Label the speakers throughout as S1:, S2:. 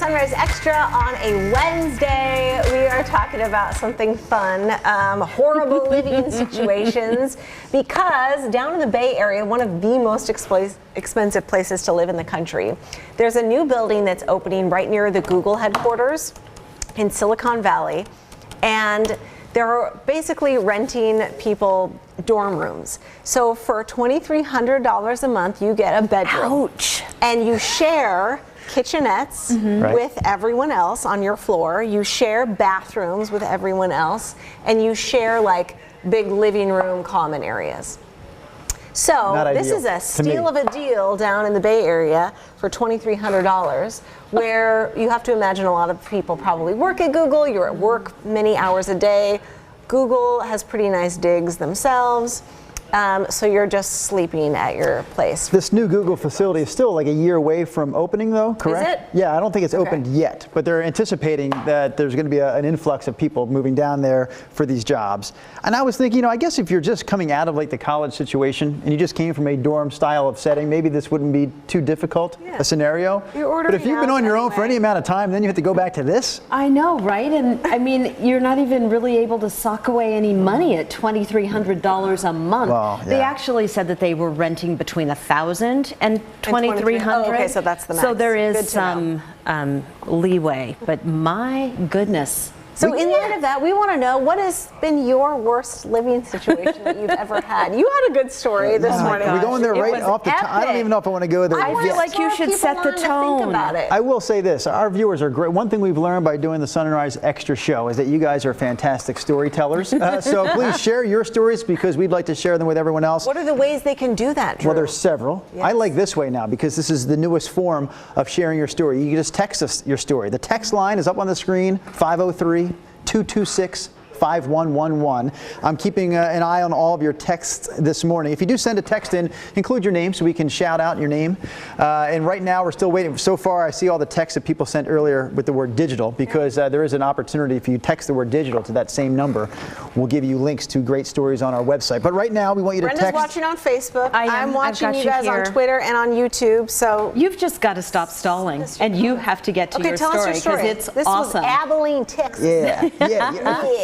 S1: Sunrise Extra on a Wednesday. We are talking about something fun, horrible living situations, because down in the Bay Area, one of the most expensive places to live in the country, there's a new building that's opening right near the Google headquarters in Silicon Valley, and they're basically renting people dorm rooms. So for $2,300 a month, you get a bedroom.
S2: Ouch.
S1: And you share kitchenettes with everyone else on your floor. You share bathrooms with everyone else, and you share like big living room common areas. So this is a steal of a deal down in the Bay Area for $2,300, where you have to imagine a lot of people probably work at Google. You're at work many hours a day. Google has pretty nice digs themselves. So you're just sleeping at your place.
S3: This new Google facility is still like a year away from opening, though, correct?
S1: Is it?
S3: Yeah, I don't think it's opened yet, but they're anticipating that there's going to be an influx of people moving down there for these jobs. And I was thinking, I guess if you're just coming out of like the college situation and you just came from a dorm style of setting, maybe this wouldn't be too difficult a scenario. But if you've been on your own for any amount of time, then you have to go back to this.
S2: I know, right? And I mean, you're not even really able to sock away any money at $2,300 a month.
S3: Well, yeah.
S2: They actually said that they were renting between $1,000 and $2,300.
S1: Oh, okay, so that's the max.
S2: So there is some leeway, but my goodness.
S1: So in light of that, we want to know, what has been your worst living situation that you've ever had? You had a good story this morning.
S3: Are we going there right off the top? I don't even know if I want to go there.
S2: I feel like you should set the tone.
S3: I will say this, our viewers are great. One thing we've learned by doing the Sunrise Extra show is that you guys are fantastic storytellers. So please share your stories, because we'd like to share them with everyone else.
S1: What are the ways they can do that, Drew?
S3: Well, there's several. Yes. I like this way now, because this is the newest form of sharing your story. You can just text us your story. The text line is up on the screen, 503-226-5111. I'm keeping an eye on all of your texts this morning. If you do send a text in, include your name so we can shout out your name. And right now we're still waiting. So far, I see all the texts that people sent earlier with the word digital, because there is an opportunity, if you text the word digital to that same number, we'll give you links to great stories on our website. But right now we want you to text.
S1: Brenda's watching on Facebook. I'm watching you guys
S2: here
S1: on Twitter and on YouTube. So
S2: you've just got to stop stalling, and you have to get to your story, because it's
S1: this
S2: awesome.
S1: Was Abilene, Texas.
S3: Yeah.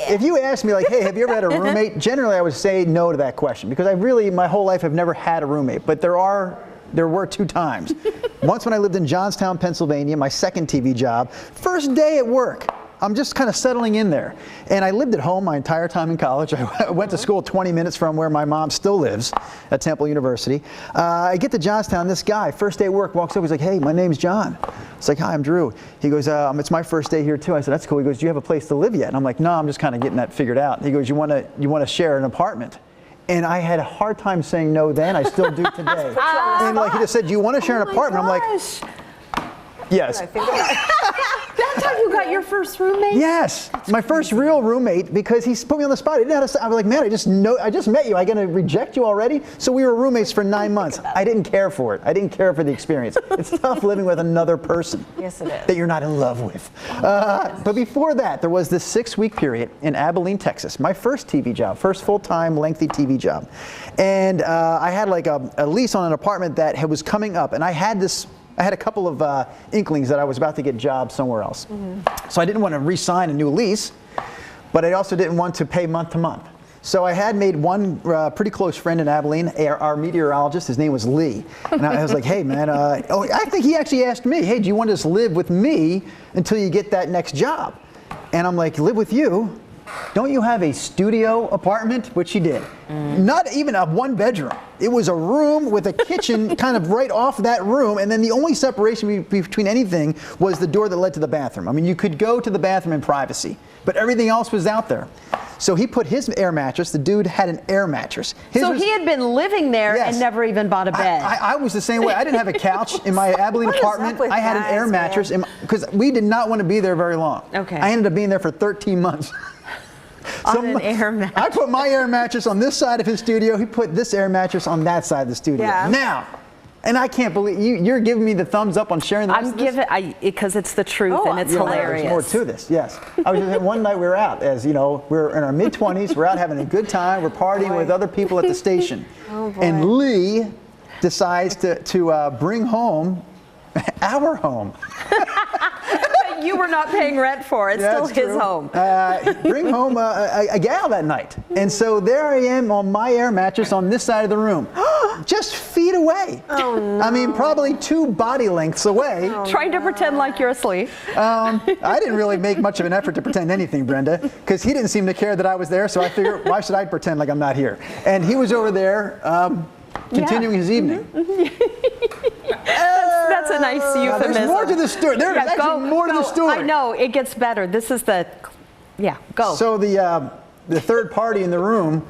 S3: If you ask me, like, hey, have you ever had a roommate? Generally, I would say no to that question, because I really, my whole life, have never had a roommate. But there were two times. Once when I lived in Johnstown, Pennsylvania, my second TV job, first day at work. I'm just kind of settling in there. And I lived at home my entire time in college. I went to school 20 minutes from where my mom still lives, at Temple University. I get to Johnstown, this guy, first day at work, walks over, he's like, hey, my name's John. It's like, hi, I'm Drew. He goes, it's my first day here too. I said, that's cool. He goes, do you have a place to live yet? And I'm like, no, I'm just kind of getting that figured out. He goes, you want to share an apartment? And I had a hard time saying no then. I still do today. And like he just said, do you want to share an apartment? I'm like, yes.
S2: That's how you got your first roommate?
S3: Yes, my first real roommate, because he put me on the spot. He didn't know how to. I was like, man, I just met you. I'm gonna reject you already? So we were roommates for 9 months. I didn't care for it. I didn't care for the experience. It's tough living with another person.
S1: Yes, it is.
S3: That you're not in love with. But before that, there was this 6-week period in Abilene, Texas. My first TV job, first full-time, lengthy TV job, and I had like a lease on an apartment that was coming up, and I had a couple of inklings that I was about to get jobs somewhere else. So I didn't want to re-sign a new lease, but I also didn't want to pay month to month. So I had made one pretty close friend in Abilene, our meteorologist. His name was Lee. And I was like, hey, man, I think he actually asked me, hey, do you want to just live with me until you get that next job? And I'm like, live with you? Don't you have a studio apartment? Which he did. Not even a 1-bedroom. It was a room with a kitchen kind of right off that room, and then the only separation between anything was the door that led to the bathroom. I mean, you could go to the bathroom in privacy, but everything else was out there. So he put his air mattress. The dude had an air mattress.
S2: So he had been living there and never even bought a bed.
S3: I was the same way. I didn't have a couch in my Abilene apartment. I had an air mattress because we did not want to be there very long.
S2: Okay.
S3: I ended up being there for 13 months.
S2: On an air mattress.
S3: I put my air mattress on this side of his studio. He put this air mattress on that side of the studio.
S1: Yeah.
S3: Now, and I can't believe you're giving me the thumbs up on sharing the rest of this?
S2: Because it's the truth and it's hilarious.
S3: There's more to this, yes. I was just, one night we were out, as you know, we're in our mid-20s, we're out having a good time, we're partying with other people at the station. And Lee decides to bring home our home.
S2: you were not paying rent for. It's still his home.
S3: Bring home a gal that night. And so there I am on my air mattress on this side of the room, just feet away.
S1: Oh, no.
S3: I mean, probably 2 body lengths away.
S2: Trying to pretend like you're asleep.
S3: I didn't really make much of an effort to pretend anything, Brenda, because he didn't seem to care that I was there, so I figured, why should I pretend like I'm not here? And he was over there continuing his evening.
S2: That's a nice euphemism.
S3: There's more to the story. There's actually more to the story.
S2: I know, it gets better. This is the, go.
S3: So the third party in the room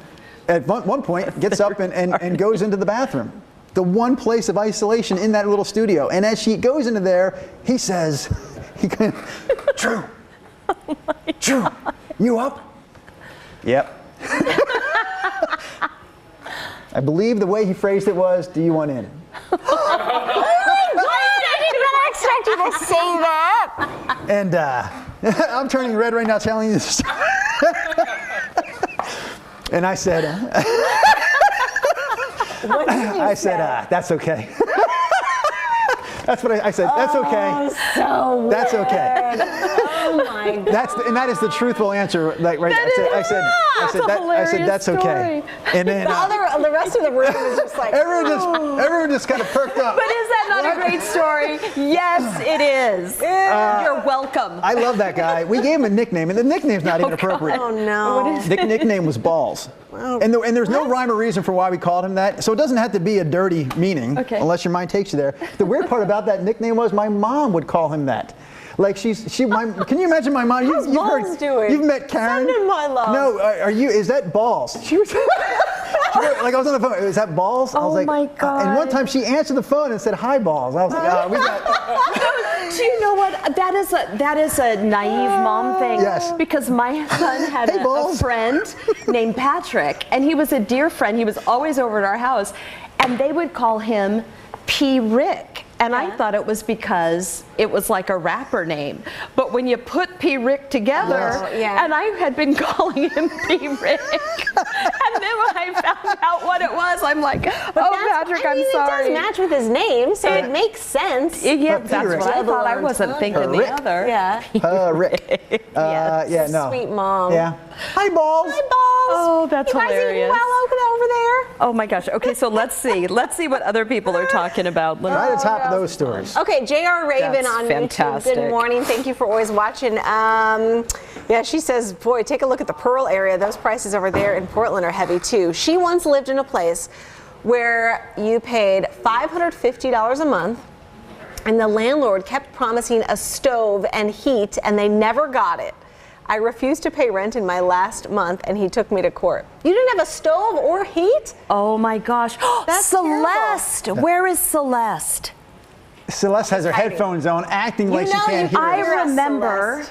S3: at one point gets up and goes into the bathroom. The one place of isolation in that little studio. And as she goes into there, he says, True. True. You up? Yep. I believe the way he phrased it was, do you want in?
S1: I did not expect you to say that.
S3: And I'm turning red right now telling you this story. And I said, that's okay. That's what I said. That's okay.
S1: So
S3: that's okay.
S1: Oh my God.
S3: And that is the truthful answer. Like right. I said that's okay. And then
S1: the rest of the room is just like
S3: everyone just kind of perked up.
S2: But is that not a great story? Yes, it is. You're welcome.
S3: I love that guy. We gave him a nickname, and the nickname's not even appropriate.
S1: Oh no.
S3: The nickname was Balls.
S1: Wow.
S3: And there's no rhyme or reason for why we called him that, so it doesn't have to be a dirty meaning, unless your mind takes you there. The weird part about that nickname was my mom would call him that. Like can you imagine my mom?
S1: How's Balls doing?
S3: You've met Karen.
S1: Send him my love.
S3: No, is that Balls? She was like I was on the phone. Is that Balls? I was like,
S2: my God.
S3: And one time she answered the phone and said, "Hi, Balls." I was like, we got.
S2: Do you know what? That is a naive mom thing.
S3: Yes.
S2: Because my son had a friend named Patrick, and he was a dear friend. He was always over at our house, and they would call him P. Rick. And I thought it was because it was like a rapper name. But when you put P. Rick together, and I had been calling him P. Rick, and then when I found out what it was, I'm like, Patrick, I'm sorry.
S1: It does match with his name, so it makes sense.
S2: Yeah, that's what I thought. I wasn't thinking the other.
S1: Yeah.
S3: Rick.
S1: Sweet mom.
S3: Yeah. Hi, Balls.
S1: Hi, Balls.
S2: Oh, that's hilarious.
S1: You guys eating well over there?
S2: Oh my gosh. Okay, so let's see what other people are talking about.
S3: Right at the top of those stories.
S1: Okay, J.R. Raven
S2: That's
S1: on
S2: fantastic.
S1: YouTube. Good morning. Thank you for always watching. She says, boy, take a look at the Pearl area. Those prices over there in Portland are heavy too. She once lived in a place where you paid $550 a month, and the landlord kept promising a stove and heat, and they never got it. I refused to pay rent in my last month, and he took me to court. You didn't have a stove or heat?
S2: Oh my gosh.
S1: That's
S2: Celeste.
S1: terrible.
S2: Where is Celeste?
S3: Celeste has her headphones on, acting like she can't hear
S2: I
S3: us.
S2: remember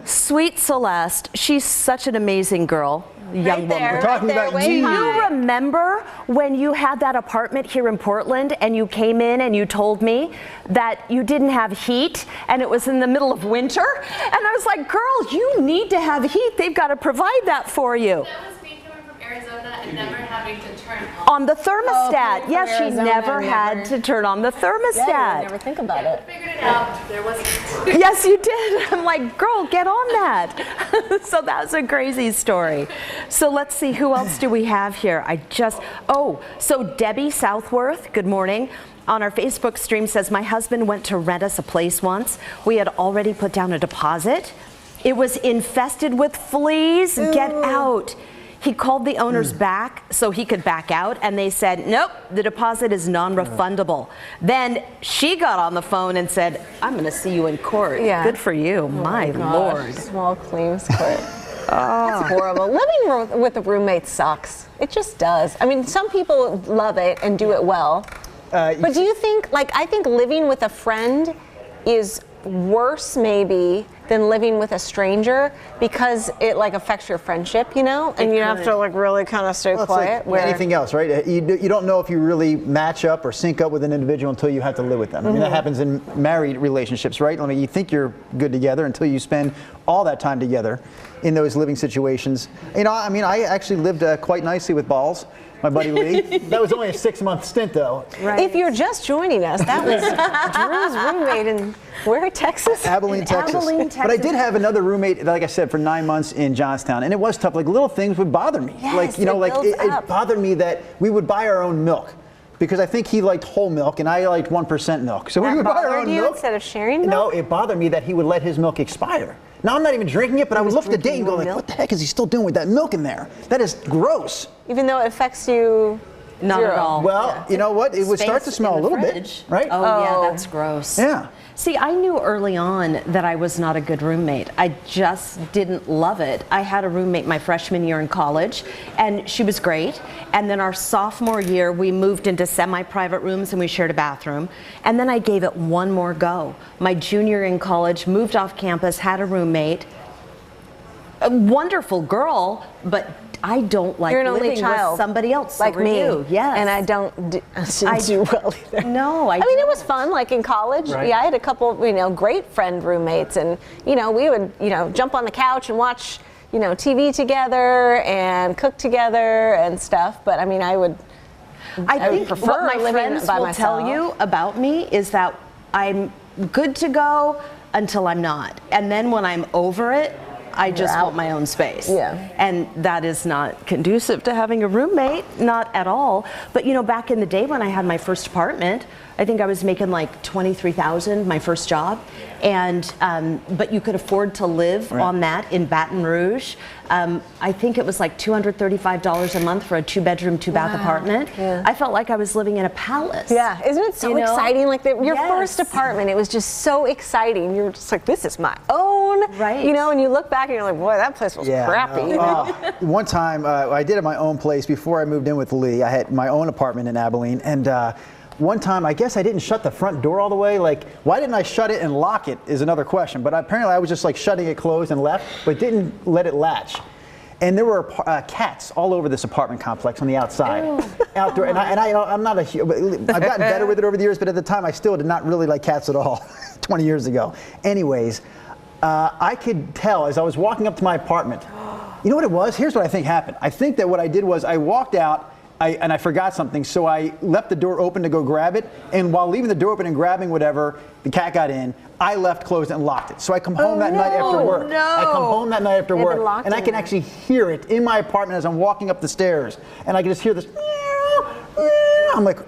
S2: sweet Celeste. She's such an amazing girl. Young woman.
S3: We're talking about
S2: Do you remember when you had that apartment here in Portland and you came in and you told me that you didn't have heat and it was in the middle of winter? And I was like, girl, you need to have heat. They've got to provide that for you.
S4: That was me coming from Arizona and never having to turn
S2: on the thermostat. Yes, she never had to turn on the thermostat.
S1: Yeah, you never think about it.
S4: Figured it out. There wasn't.
S2: Yes, you did. I'm like, girl, get on that. So that was a crazy story. So let's see, who else do we have here? So Debbie Southworth, good morning. On our Facebook stream says, my husband went to rent us a place once. We had already put down a deposit. It was infested with fleas. Ooh. Get out. He called the owners back so he could back out, and they said, nope, the deposit is non-refundable. Then she got on the phone and said, I'm going to see you in court.
S1: Yeah.
S2: Good for you. My Lord.
S1: Small claims court. That's horrible. Living with a roommate sucks. It just does. I mean, some people love it and do it well. But do you think, I think living with a friend is worse maybe than living with a stranger because it like affects your friendship, you know, and you have to like really kind of stay
S3: Well, it's
S1: quiet.
S3: like anything else, right? You don't know if you really match up or sync up with an individual until you have to live with them. I mean, that happens in married relationships, right? I mean, you think you're good together until you spend all that time together in those living situations. You know, I mean, I actually lived quite nicely with Balls, my buddy Lee. That was only a 6-month stint, though.
S2: Right.
S1: If you're just joining us, that was Drew's roommate in where, Texas?
S3: Abilene, Texas.
S2: Abilene, Texas.
S3: But I did have another roommate, like I said, for 9 months in Johnstown, and it was tough. Like little things would bother me.
S1: Yes,
S3: like, you know, like
S1: builds up.
S3: it bothered me that we would buy our own milk. Because I think he liked whole milk and I liked 1% milk. So we
S1: That
S3: would buy our
S1: bothered
S3: own
S1: you
S3: milk.
S1: instead of sharing milk?
S3: No, it bothered me that he would let his milk expire. Now I'm not even drinking it, but I would look at the date and go like, what the heck is he still doing with that milk in there? That is gross.
S1: Even though it affects you
S2: Not
S1: zero.
S2: at all.
S3: Well, you know what? It would start to
S2: Space
S3: smell a
S2: in the
S3: little bit,
S2: fridge.
S3: right?
S2: Oh,
S1: Oh.
S2: yeah, that's gross.
S3: Yeah.
S2: See, I knew early on that I was not a good roommate. I just didn't love it. I had a roommate my freshman year in college, and she was great. And then our sophomore year, we moved into semi-private rooms and we shared a bathroom. And then I gave it one more go. My junior in college, moved off campus, had a roommate. A wonderful girl, but I don't like
S1: You're an
S2: living
S1: only child,
S2: with somebody else. So
S1: like
S2: were
S1: me.
S2: You. Yes.
S1: And I didn't do well either.
S2: No,
S1: I mean, it was fun, like in college.
S3: Right.
S1: Yeah, I had a couple, you know, great friend roommates, and you know, we would, you know, jump on the couch and watch, you know, TV together and cook together and stuff. But I mean, I would
S2: think
S1: prefer
S2: what my
S1: living
S2: friends
S1: by
S2: will
S1: myself.
S2: tell you about me is that I'm good to go until I'm not. And then when I'm over it, I just
S1: out.
S2: want my own space.
S1: Yeah.
S2: And that is not conducive to having a roommate, not at all. But you know, back in the day when I had my first apartment, I think I was making like $23,000 my first job, and but you could afford to live on that in Baton Rouge. I think it was like $235 a month for a 2-bedroom, 2-bath apartment.
S1: Yeah.
S2: I felt like I was living in a palace.
S1: Yeah, isn't it so
S2: You know?
S1: exciting? Like your
S2: Yes.
S1: first apartment, it was just so exciting. You were just like, this is my own.
S2: Right.
S1: You know, and you look back and you're like, boy, that place was crappy.
S3: no. One time, I did at my own place before I moved in with Lee. I had my own apartment in Abilene, and one time, I guess I didn't shut the front door all the way. Like, why didn't I shut it and lock it is another question. But apparently I was just like shutting it closed and left, but didn't let it latch. And there were cats all over this apartment complex on the outside, outdoor. And I'm not I've gotten better with it over the years, but at the time I still did not really like cats at all, 20 years ago. Anyways, I could tell as I was walking up to my apartment, you know what it was? Here's what I think happened. I think that what I did was I walked out, and I forgot something, so I left the door open to go grab it, and while leaving the door open and grabbing whatever, the cat got in, I left closed and locked it. So I come home that night after work.
S2: no.
S3: I come home that night after
S1: It had been
S3: work,
S1: locked
S3: and I
S1: in
S3: can
S1: there.
S3: actually hear it in my apartment as I'm walking up the stairs, and I can just hear this meow, meow. I'm like,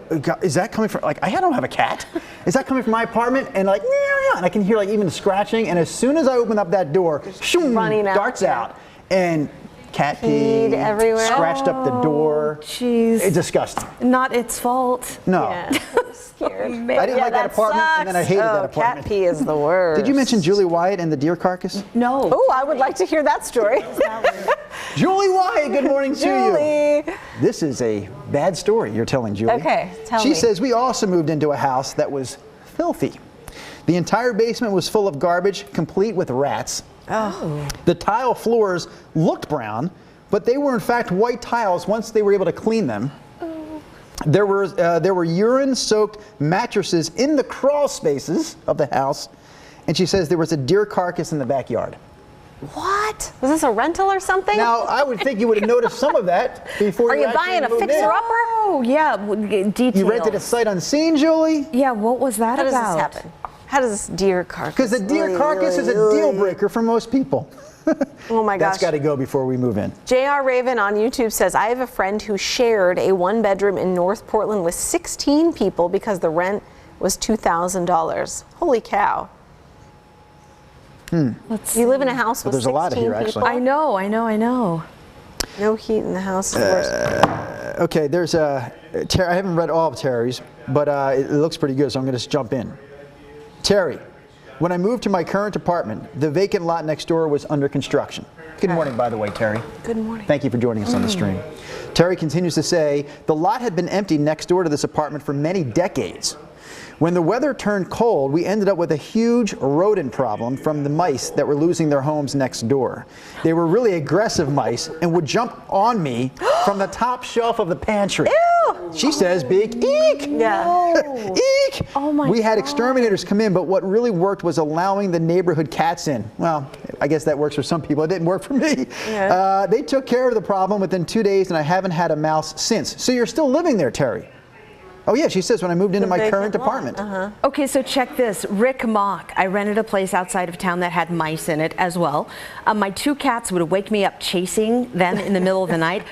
S3: is that coming from, like, I don't have a cat. Is that coming from my apartment? And like, meow, meow. And I can hear like even the scratching, and as soon as I open up that door, shoom,
S1: running out,
S3: darts
S1: yeah.
S3: out. And cat
S1: Peed
S3: pee,
S1: everywhere.
S3: scratched up the door.
S2: Jeez.
S3: It's disgusting.
S2: Not its fault.
S3: No.
S1: Yeah, I was scared.
S3: I didn't like that apartment, and then I hated that apartment.
S1: Cat pee is the worst.
S3: Did you mention Julie Wyatt and the deer carcass?
S2: No.
S1: Oh, I would like to hear that story.
S3: Julie Wyatt, good morning to you.
S1: Julie.
S3: This is a bad story you're telling, Julie.
S1: Okay, tell
S3: She
S1: me.
S3: says, we also moved into a house that was filthy. The entire basement was full of garbage, complete with rats.
S1: Oh.
S3: The tile floors looked brown, but they were in fact white tiles once they were able to clean them. There were urine-soaked mattresses in the crawl spaces of the house, and she says there was a deer carcass in the backyard.
S1: What? Was this a rental or something?
S3: Now, I would think you would have noticed some of that before
S1: Are you
S3: actually
S1: buying a
S3: moved in.
S1: fixer-upper?
S2: Oh, yeah. Details.
S3: You rented a sight unseen, Julie?
S2: Yeah, what was that
S1: How does
S2: about?
S1: this happen? How does this deer carcass?
S3: Because the deer carcass is a deal breaker for most people.
S1: Oh my gosh.
S3: That's got to go before we move in.
S1: JR Raven on YouTube says, I have a friend who shared a 1-bedroom in North Portland with 16 people because the rent was $2,000. Holy cow.
S2: Let's
S1: You live in a house
S3: But
S1: with
S3: there's a
S1: 16
S3: lot of here,
S1: people?
S3: actually.
S2: I know.
S1: No heat in the house.
S3: Okay, there's I haven't read all of Terry's, but it looks pretty good, so I'm going to just jump in. Terry, when I moved to my current apartment, the vacant lot next door was under construction. Good morning, by the way, Terry.
S1: Good morning.
S3: Thank you for joining us on the stream. Terry continues to say, the lot had been empty next door to this apartment for many decades. When the weather turned cold, we ended up with a huge rodent problem from the mice that were losing their homes next door. They were really aggressive mice and would jump on me from the top shelf of the pantry.
S1: Ew.
S3: She says, big eek.
S1: Yeah.
S3: Eek.
S2: Oh my
S3: We had
S2: God.
S3: exterminators come in, but what really worked was allowing the neighborhood cats in. Well, I guess that works for some people. It didn't work for me.
S1: Yeah.
S3: They took care of the problem within 2 days, and I haven't had a mouse since. So you're still living there, Terry? Oh yeah, she says when I moved into my current apartment.
S2: Okay, so check this. Rick Mock. I rented a place outside of town that had mice in it as well. My 2 cats would wake me up chasing them in the middle of the night.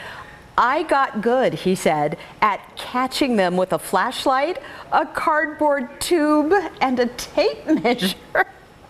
S2: I got good, he said, at catching them with a flashlight, a cardboard tube, and a tape measure.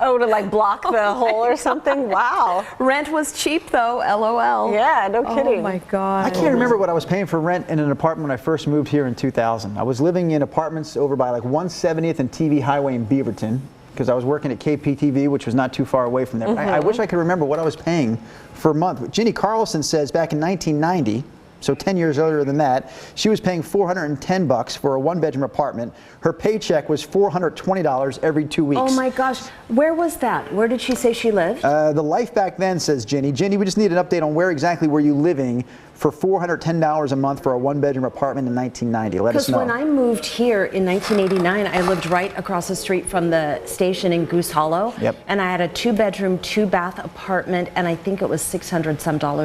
S1: Oh, to like block the hole or something? Wow.
S2: Rent was cheap though, LOL.
S1: Yeah, no kidding.
S2: Oh my God.
S3: I can't remember what I was paying for rent in an apartment when I first moved here in 2000. I was living in apartments over by like 170th and TV Highway in Beaverton because I was working at KPTV, which was not too far away from there. I wish I could remember what I was paying for a month. Ginny Carlson says back in 1990, so 10 years earlier than that, she was paying $410 for a 1-bedroom apartment. Her paycheck was $420 every 2 weeks.
S2: Oh my gosh. Where was that? Where did she say she lived?
S3: The life back then, says Ginny. Ginny, we just need an update on where exactly were you living for $410 a month for a 1-bedroom apartment in 1990. Let us know.
S2: Because when I moved here in 1989, I lived right across the street from the station in Goose Hollow.
S3: Yep.
S2: And I had a 2-bedroom, 2-bath apartment, and I think it was $600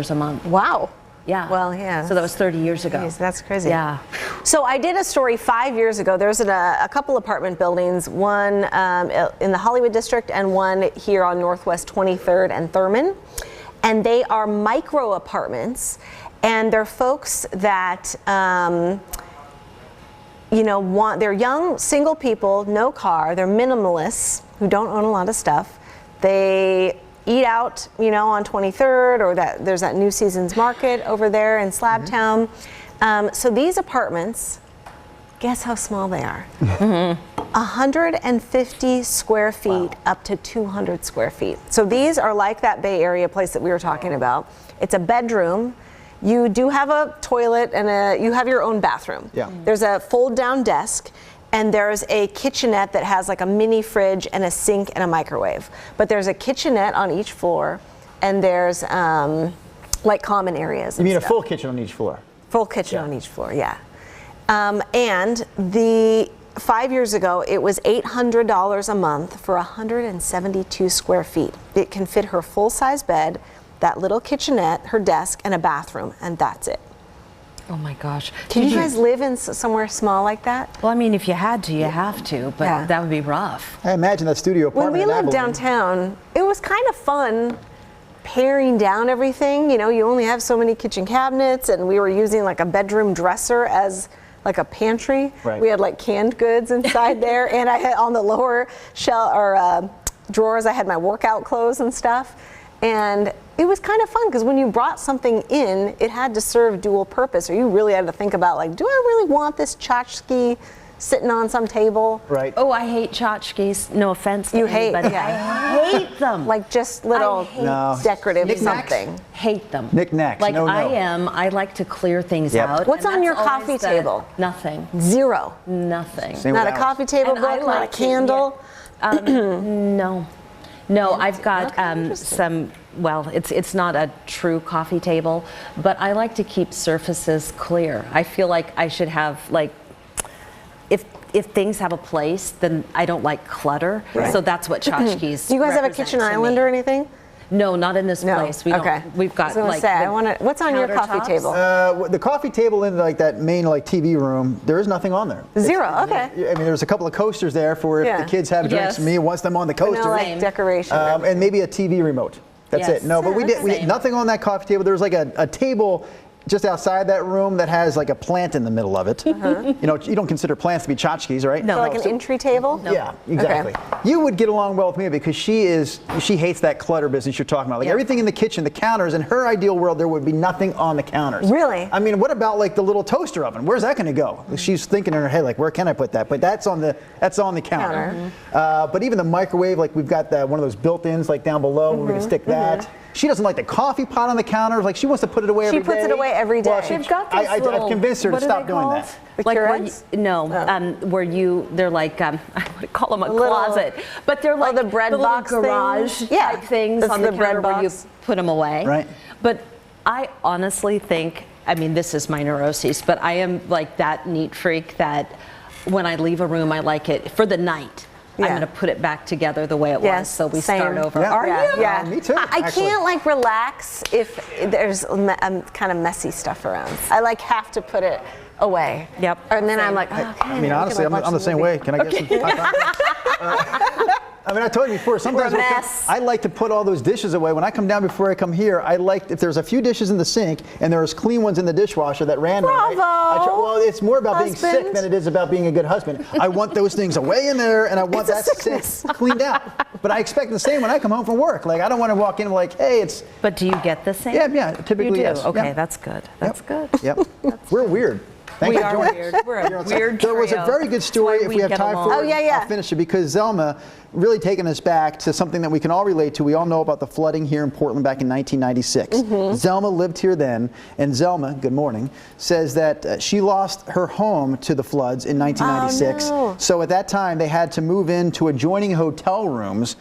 S2: some a month.
S1: Wow.
S2: Yeah.
S1: Well, yeah.
S2: So that was 30 years ago.
S1: Jeez, that's crazy.
S2: Yeah.
S1: So I did a story 5 years ago. There's a couple apartment buildings, one in the Hollywood district and one here on Northwest 23rd and Thurman. And they are micro apartments. And they're folks that, they're young, single people, no car. They're minimalists who don't own a lot of stuff. They eat out, on 23rd, or there's that New Seasons Market over there in Slabtown. So these apartments, guess how small they are? 150 square feet up to 200 square feet. So these are like that Bay Area place that we were talking about. It's a bedroom. You do have a toilet and you have your own bathroom.
S3: Yeah.
S1: There's a fold-down desk. And there's a kitchenette that has like a mini fridge and a sink and a microwave. But there's a kitchenette on each floor, and there's like common areas.
S3: You mean
S1: stuff.
S3: a full kitchen on each floor?
S1: Full kitchen on each floor, yeah. And 5 years ago, it was $800 a month for 172 square feet. It can fit her full-size bed, that little kitchenette, her desk, and a bathroom, and that's it.
S2: Oh my gosh.
S1: Can you guys live in somewhere small like that?
S2: Well, I mean, if you had to, you have to, but
S1: Yeah.
S2: that would be rough.
S3: I imagine that studio
S1: When
S3: apartment
S1: we
S3: in
S1: lived
S3: Abilene.
S1: downtown, it was kind of fun paring down everything. You only have so many kitchen cabinets, and we were using like a bedroom dresser as like a pantry.
S3: Right.
S1: We had like canned goods inside there, and I had on the lower shelf or drawers, I had my workout clothes and stuff. And it was kind of fun because when you brought something in, it had to serve dual purpose, or you really had to think about like, do I really want this tchotchke sitting on some table?
S3: Right.
S2: Oh, I hate tchotchkes. No offense to
S1: You hate,
S2: anybody.
S1: yeah.
S2: I hate them.
S1: Like just little
S2: I hate
S3: No.
S1: decorative
S3: Knickknacks?
S1: something.
S2: Hate them.
S3: Knickknacks,
S2: Like
S3: no.
S2: I like to clear things
S3: Yep.
S2: out.
S1: What's
S2: and
S1: on your
S2: that's always
S1: coffee
S2: the-
S1: table?
S2: Nothing.
S1: Zero.
S2: Nothing.
S3: Same
S1: Not
S3: with
S1: a
S3: ours.
S1: coffee table
S2: And I
S1: book, not a
S2: like to-
S1: candle.
S2: No. No, I've got
S1: Okay, interesting.
S2: some, well, it's not a true coffee table, but I like to keep surfaces clear. I feel like I should have, like, if things have a place, then I don't like clutter.
S3: Right.
S2: So that's what tchotchkes
S1: Do you guys have a
S2: represent
S1: kitchen
S2: to
S1: island
S2: me.
S1: or anything?
S2: No, not in this
S1: No.
S2: place. We don't.
S1: Okay.
S2: We've
S1: I
S2: got
S1: was gonna
S2: like
S1: say,
S2: the
S1: what's on your coffee
S2: countertops.
S1: table?
S3: The coffee table in like that main like TV room, there is nothing on there.
S1: Zero. Okay.
S3: I mean, there's a couple of coasters there for if
S1: Yeah.
S3: the kids have drinks.
S2: Yes.
S3: Me wants them on the coaster.
S1: No, like
S2: Same.
S1: decoration.
S3: And maybe a TV remote. That's
S2: Yes.
S3: it. No, but we did
S2: Same.
S3: nothing on that coffee table. There's like a table just outside that room that has like a plant in the middle of it. You know, you don't consider plants to be tchotchkes, right?
S2: No.
S1: So like an entry table?
S3: Yeah, exactly. You would get along well with me because she hates that clutter business you're talking about. Like
S2: Yeah.
S3: everything in the kitchen, the counters, in her ideal world, there would be nothing on the counters.
S1: Really?
S3: I mean, what about like the little toaster oven? Where's that going to go? She's thinking in her head, like, where can I put that? But that's on the counter. But even the microwave, like we've got one of those built-ins like down below where we can stick that. She doesn't like the coffee pot on the counter. Like she wants to put it away every day.
S1: She puts it away every day.
S3: Well,
S2: They've got these
S3: I've
S2: little,
S3: convinced her to
S2: what are
S3: stop
S2: they
S3: doing
S2: called?
S3: that.
S1: The
S2: Like where
S1: Keurigs?
S2: they're like, I would call them a
S1: Little-
S2: closet, but they're like
S1: the bread
S2: little
S1: box
S2: garage
S1: thing? Yeah.
S2: type things
S1: That's
S2: on the
S1: the bread
S2: counter where you
S1: box.
S2: put them away.
S3: Right.
S2: But I honestly think, I mean, this is my neuroses, but I am like that neat freak that when I leave a room, I like it for the night. I'm
S1: Yeah.
S2: going to put it back together the way it
S1: Yes,
S2: was, so we
S1: same.
S2: start over.
S3: Yeah.
S2: Are
S1: Yeah,
S2: you?
S1: yeah.
S3: Me too,
S1: I
S3: actually.
S1: can't like relax if there's kind of messy stuff around. I like have to put it away.
S2: Yep.
S1: And then I'm
S2: Same.
S1: like, okay.
S3: I mean, honestly, I'm the same way. Can I get some I mean, I told you before, sometimes
S1: We're a mess.
S3: I like to put all those dishes away. When I come down before I come here, I like, if there's a few dishes in the sink and there's clean ones in the dishwasher that ran
S1: Bravo.
S3: well, it's more about being sick
S1: Husband.
S3: than it is about being a good husband. I want those things away in there, and I want
S1: It's a
S3: that sink cleaned out. But I expect the same when I come home from work. Like, I don't want to walk in like, hey, it's,
S2: But do you get the same?
S3: yeah, typically
S2: You do?
S3: yes.
S2: Okay,
S3: Yeah.
S2: that's good. That's good.
S3: Yep. We're weird. Thank
S2: We
S3: you for
S2: are
S3: joining
S2: weird.
S3: us.
S2: We're a weird
S3: There was a
S2: trio.
S3: very good story,
S2: That's why
S3: if
S2: we
S3: we have
S2: get
S3: time
S2: along.
S3: for it.
S1: Oh, yeah.
S3: I'll finish it because Zelma really taking us back to something that we can all relate to. We all know about the flooding here in Portland back in 1996. Zelma lived here then, and Zelma, good morning, says that she lost her home to the floods in 1996.
S1: Oh, no.
S3: So at that time, they had to move into adjoining hotel rooms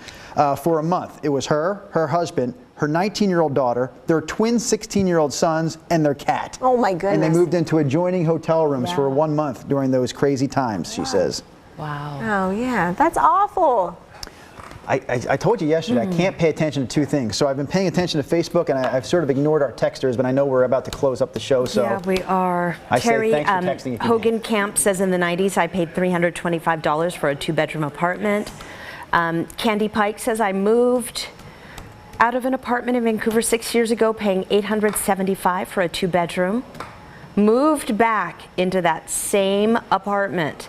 S3: for a month. It was her husband, her 19-year-old daughter, their twin 16-year-old sons, and their cat.
S1: Oh my
S3: And they
S1: goodness.
S3: moved into adjoining hotel rooms for
S2: Wow.
S3: 1 month during those crazy times, she says.
S2: Wow.
S1: Oh yeah, that's awful.
S3: I told you yesterday, I can't pay attention to two things. So I've been paying attention to Facebook, and I've sort of ignored our texters, but I know we're about to close up the show. So
S2: Yeah, we are.
S3: I say
S2: Terry
S3: thanks for texting if you
S2: Hogan Camp says in the 90s, I paid $325 for a 2-bedroom apartment. Candy Pike says, I moved out of an apartment in Vancouver 6 years ago, paying $875 for a 2-bedroom. Moved back into that same apartment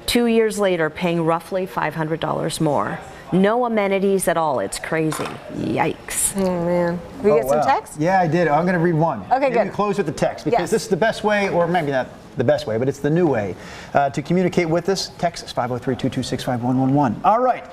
S2: 2 years later, paying roughly $500 more. No amenities at all. It's crazy. Yikes.
S1: Oh man. Did you get some text?
S3: Yeah, I did. I'm going to read one.
S1: Okay,
S3: Maybe
S1: good.
S3: we close with the text because
S1: Yes.
S3: this is the best way, or maybe not the best way, but it's the new way to communicate with us. Text us 503-226-5111. All right.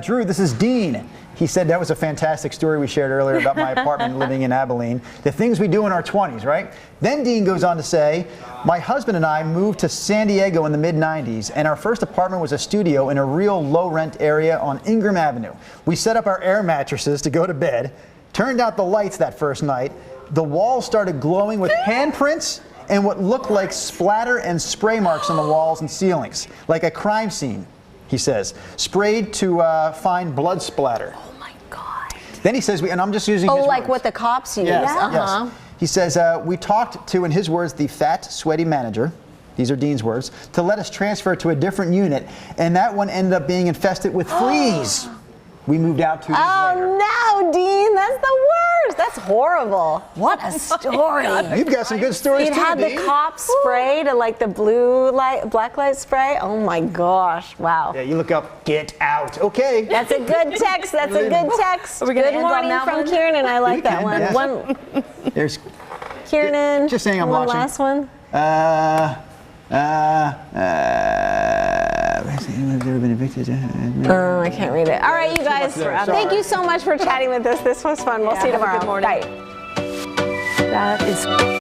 S3: Drew, this is Dean. He said that was a fantastic story we shared earlier about my apartment living in Abilene. The things we do in our 20s, right? Then Dean goes on to say, my husband and I moved to San Diego in the mid-90s, and our first apartment was a studio in a real low-rent area on Ingram Avenue. We set up our air mattresses to go to bed, turned out the lights that first night. The walls started glowing with handprints and what looked like splatter and spray marks on the walls and ceilings, like a crime scene, he says, sprayed to find blood splatter.
S2: Oh my God.
S3: Then he says, and I'm just using his
S1: like
S3: words.
S1: what the cops use.
S3: Yes,
S1: Uh-huh.
S3: yes. He says, we talked to, in his words, the fat, sweaty manager, these are Dean's words, to let us transfer to a different unit, and that one ended up being infested with fleas. We moved out 2 years later.
S1: Oh no, Dean, that's the worst. That's horrible. What a story.
S3: You've got some good stories
S1: It
S3: too,
S1: had the
S3: Dean.
S1: cop spray to like the blue light, black light spray. Oh my gosh, wow.
S3: Yeah, you look up, get out. Okay.
S1: That's a good text. That's a good text.
S2: Are we gonna
S1: Good
S2: end on
S1: morning
S2: that
S1: from
S2: one?
S1: Kieran. I like
S3: You
S1: that
S3: can,
S1: one.
S3: yes.
S1: One,
S3: There's,
S1: Kieran.
S3: Just saying I'm
S1: one
S3: watching.
S1: last one. Oh, I can't read it. All right, you guys.
S3: there.
S1: Thank you so much for chatting with us. This was fun. We'll see you
S2: have a
S1: tomorrow.
S2: good morning.
S1: Bye.
S2: That is